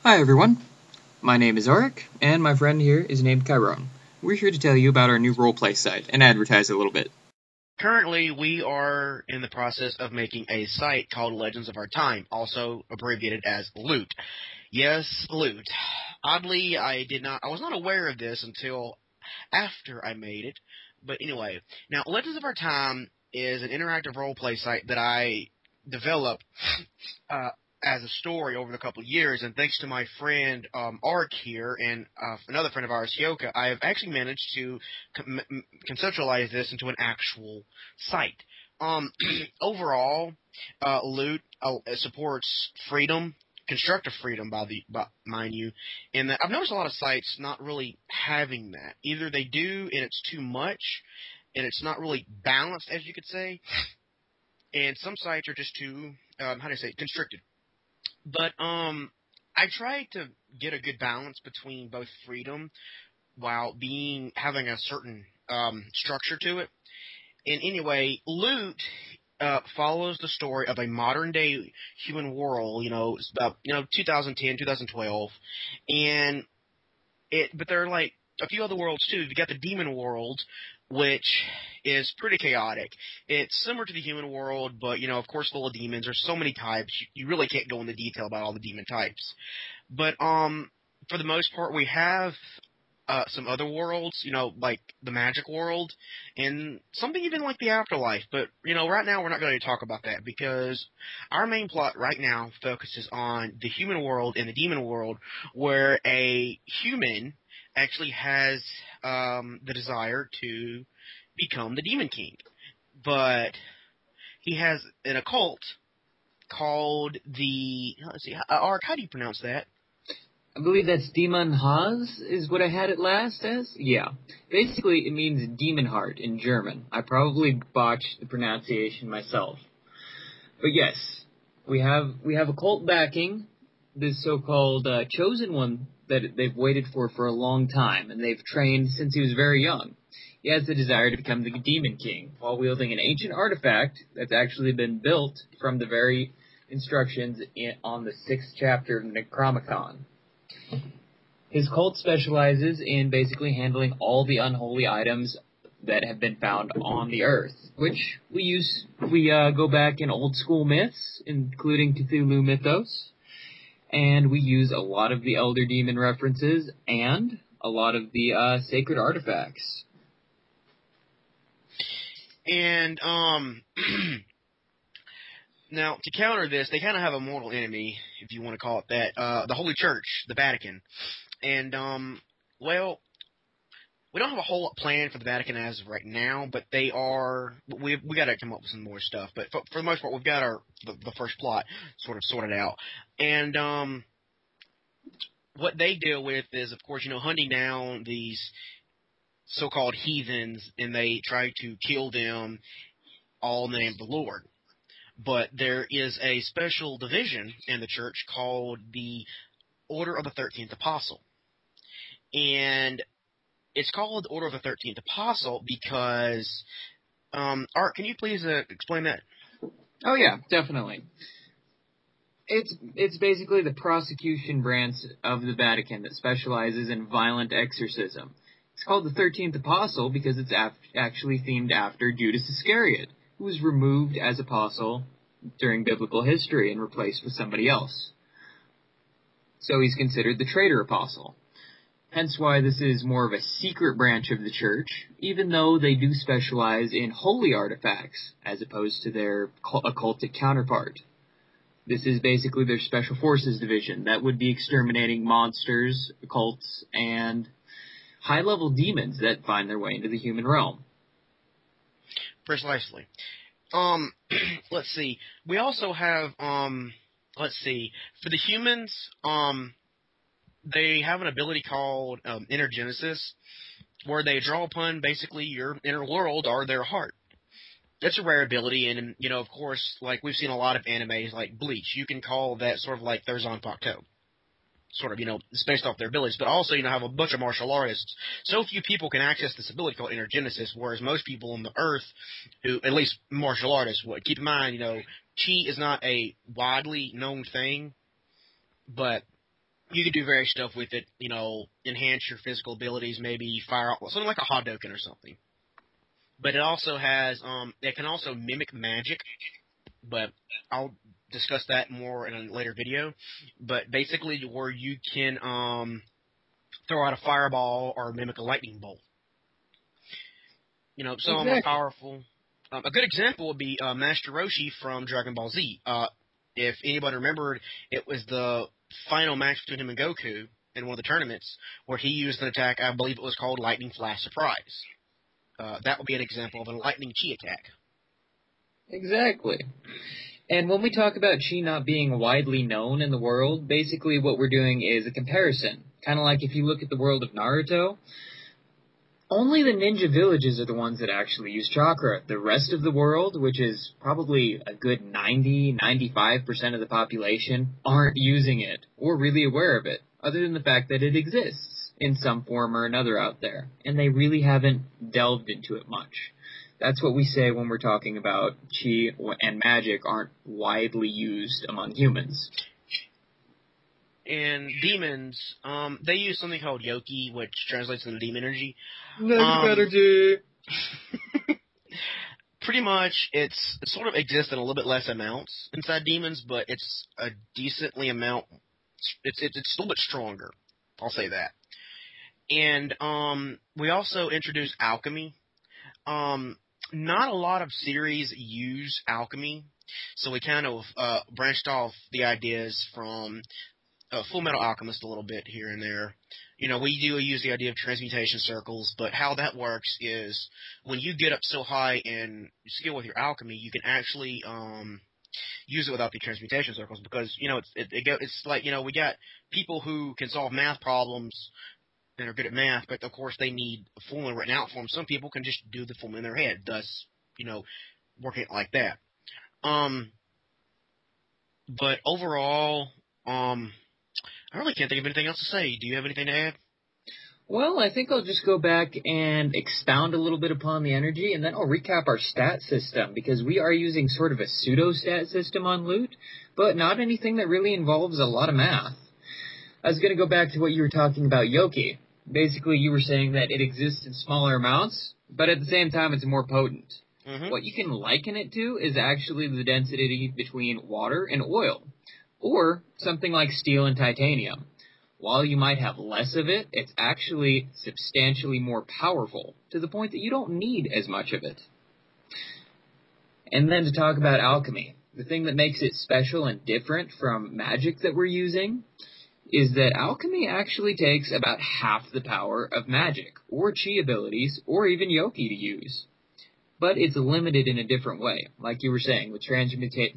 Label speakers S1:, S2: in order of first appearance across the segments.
S1: Hi everyone, my name is Arik, and my friend here is named Chiron. We're here to tell you about our new roleplay site and advertise it a little bit.
S2: Currently, we are in the process of making a site called Legends of Our Time, also abbreviated as Loot. Yes, Loot. Oddly, I was not aware of this until after I made it. But anyway, now Legends of Our Time is an interactive roleplay site that I developed uh, as a story over the couple of years, and thanks to my friend Ark here and another friend of ours, Hyoka, I have actually managed to conceptualize this into an actual site. Overall, Loot supports freedom, constructive freedom, mind you, and that I've noticed a lot of sites not really having that. Either they do, and it's too much, and it's not really balanced, as you could say, and some sites are just too, constricted. But I try to get a good balance between both freedom while having a certain structure to it. And anyway, Loot follows the story of a modern day human world. It's about 2010, 2012, and but there are like a few other worlds too. You got the demon world, which is pretty chaotic. It's similar to the human world, but of course, full of demons. There's so many types. You really can't go into detail about all the demon types. But for the most part, we have some other worlds, like the magic world, and something even like the afterlife. But right now we're not going to talk about that because our main plot right now focuses on the human world and the demon world, where a human actually has the desire to become the Demon King, but he has an occult called the. Let's see, Ark, how do you pronounce that?
S1: I believe that's Demon Haas is what I had it last as? Yeah. Basically, it means demon heart in German. I probably botched the pronunciation myself. But yes, we have occult backing, this so-called chosen one that they've waited for a long time, and they've trained since he was very young. He has the desire to become the Demon King, while wielding an ancient artifact that's actually been built from the very instructions on the 6th chapter of Necronomicon. His cult specializes in basically handling all the unholy items that have been found on the earth, which we go back in old school myths, including Cthulhu mythos, and we use a lot of the Elder Demon references and a lot of the sacred artifacts.
S2: And now to counter this, they kind of have a mortal enemy, if you want to call it that, the Holy Church, the Vatican. And well, we don't have a whole lot planned for the Vatican as of right now, but we got to come up with some more stuff. But for the most part, we've got the first plot sort of sorted out. And what they deal with is, of course, hunting down these so-called heathens, and they try to kill them all in the name of the Lord. But there is a special division in the church called the Order of the 13th Apostle. And it's called the Order of the 13th Apostle because, Art, can you please explain that?
S1: Oh yeah, definitely. It's basically the prosecution branch of the Vatican that specializes in violent exorcism. It's called the 13th Apostle because it's actually themed after Judas Iscariot, who was removed as apostle during biblical history and replaced with somebody else. So he's considered the traitor apostle. Hence why this is more of a secret branch of the church, even though they do specialize in holy artifacts, as opposed to their occultic counterpart. This is basically their special forces division that would be exterminating monsters, occults, and high-level demons that find their way into the human realm.
S2: Precisely. Let's see. We also have, let's see, for the humans, they have an ability called intergenesis, where they draw upon basically your inner world or their heart. It's a rare ability, and of course, like we've seen a lot of animes like Bleach, you can call that sort of like their Zanpakuto. Sort of, it's based off their abilities, but also, have a bunch of martial artists. So few people can access this ability called intergenesis, whereas most people on the earth, who, at least martial artists, would. Keep in mind, chi is not a widely known thing, but You could do various stuff with it, enhance your physical abilities, maybe fire off something like a Hadouken or something. But it also has, it can also mimic magic, but I'll discuss that more in a later video. But basically, where you can throw out a fireball or mimic a lightning bolt. Some of them are powerful. A good example would be Master Roshi from Dragon Ball Z. If anybody remembered, it was the final match between him and Goku in one of the tournaments where he used an attack, I believe it was called Lightning Flash Surprise. That would be an example of a lightning chi attack.
S1: Exactly. And when we talk about chi not being widely known in the world, basically what we're doing is a comparison. Kind of like if you look at the world of Naruto, only the ninja villages are the ones that actually use chakra. The rest of the world, which is probably a good 90-95% of the population, aren't using it or really aware of it, other than the fact that it exists in some form or another out there. And they really haven't delved into it much. That's what we say when we're talking about chi and magic aren't widely used among humans.
S2: And demons, they use something called Yoki, which translates into demon energy.
S1: Negative energy!
S2: Pretty much, it sort of exists in a little bit less amounts inside demons, but it's a decently amount. It's a little bit stronger. I'll say that. And we also introduced alchemy. Not a lot of series use alchemy, so we kind of branched off the ideas from Full Metal Alchemist a little bit here and there. We do use the idea of transmutation circles, but how that works is when you get up so high in skill with your alchemy, you can actually use it without the transmutation circles because, it's like, we got people who can solve math problems and are good at math, but of course they need a formula written out for them. Some people can just do the formula in their head, thus, working it like that. But overall, I really can't think of anything else to say. Do you have anything to add?
S1: Well, I think I'll just go back and expound a little bit upon the energy, and then I'll recap our stat system, because we are using sort of a pseudo-stat system on loot, but not anything that really involves a lot of math. I was going to go back to what you were talking about Yoki. Basically, you were saying that it exists in smaller amounts, but at the same time, it's more potent.
S2: Mm-hmm.
S1: What you can liken it to is actually the density between water and oil, or something like steel and titanium. While you might have less of it, it's actually substantially more powerful, to the point that you don't need as much of it. And then to talk about alchemy, the thing that makes it special and different from magic that we're using is that alchemy actually takes about half the power of magic, or chi abilities, or even Yoki to use. But it's limited in a different way, like you were saying, with transmutation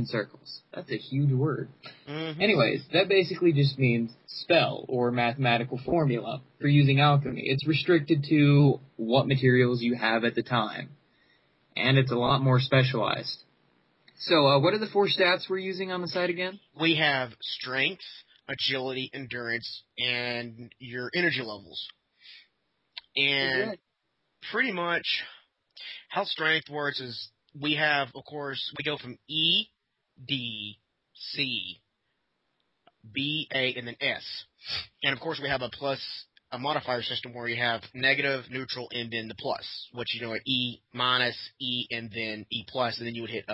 S1: circles. That's a huge word.
S2: Mm-hmm.
S1: Anyways, that basically just means spell or mathematical formula for using alchemy. It's restricted to what materials you have at the time, and it's a lot more specialized. So, what are the 4 stats we're using on the site again?
S2: We have strength, agility, endurance, and your energy levels. And pretty much how strength works is we have, of course, we go from E, D, C, B, A, and then S. And, of course, we have a modifier system where you have negative, neutral, and then the plus, which, E minus, E, and then E plus, and then you would hit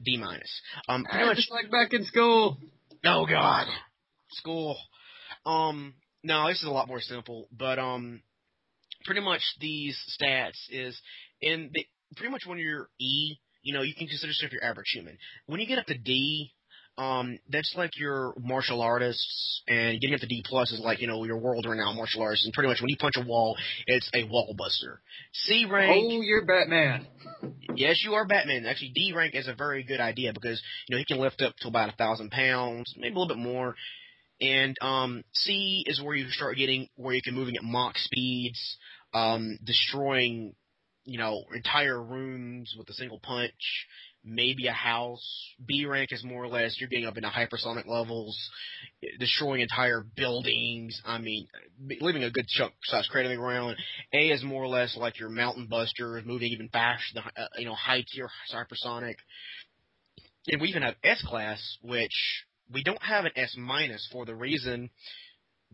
S2: D minus. Pretty much
S1: just like back in school.
S2: Oh, God. School. No, this is a lot more simple, but pretty much these stats is pretty much when you're E, you can consider yourself your average human. When you get up to D, that's like your martial artists, and getting up to D plus is like, your world-renowned martial artists, and pretty much when you punch a wall, it's a wall buster. C rank.
S1: Oh, you're Batman.
S2: Yes, you are Batman. Actually, D rank is a very good idea because, he can lift up to about 1,000 pounds, maybe a little bit more. And C is where you start getting where you can moving at Mach speeds, destroying, entire rooms with a single punch, maybe a house. B rank is more or less you're getting up into hypersonic levels, destroying entire buildings. I mean, leaving a good chunk size crater on the ground. A is more or less like your mountain busters, moving even faster than high tier hypersonic. And we even have S class, which we don't have an S minus for the reason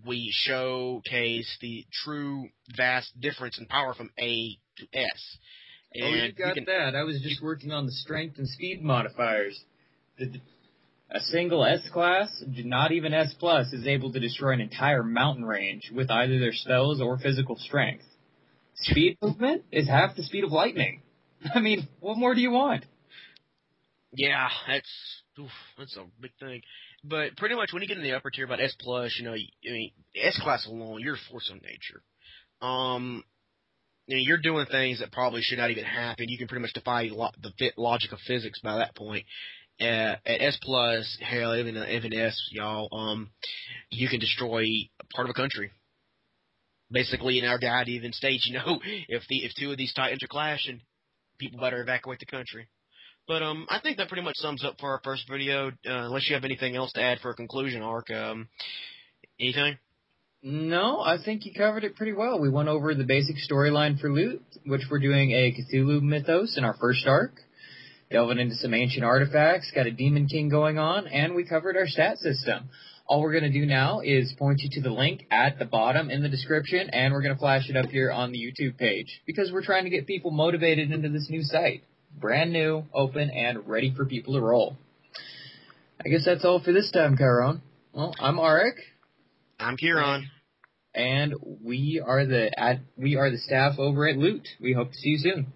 S2: we showcase the true vast difference in power from A to S.
S1: Oh, you
S2: And
S1: got that. I was just working on the strength and speed modifiers. A single S-class, not even S+, is able to destroy an entire mountain range with either their spells or physical strength. Speed movement is half the speed of lightning. I mean, what more do you want?
S2: yeah, that's a big thing. But pretty much when you get in the upper tier about S+, S class alone, you're a force of nature. You're doing things that probably should not even happen. You can pretty much defy the logic of physics by that point. At S+, hell, even S, y'all, you can destroy part of a country. Basically, in our guide even states, if two of these titans are clashing, people better evacuate the country. But I think that pretty much sums up for our first video. Unless you have anything else to add for a conclusion arc, anything?
S1: No, I think you covered it pretty well. We went over the basic storyline for Loot, which we're doing a Cthulhu mythos in our first arc. Delving into some ancient artifacts, got a Demon King going on, and we covered our stat system. All we're going to do now is point you to the link at the bottom in the description, and we're going to flash it up here on the YouTube page, because we're trying to get people motivated into this new site. Brand new, open, and ready for people to roll. I guess that's all for this time, Chiron. Well, I'm Arik.
S2: I'm Kieran.
S1: And we are the staff over at Loot. We hope to see you soon.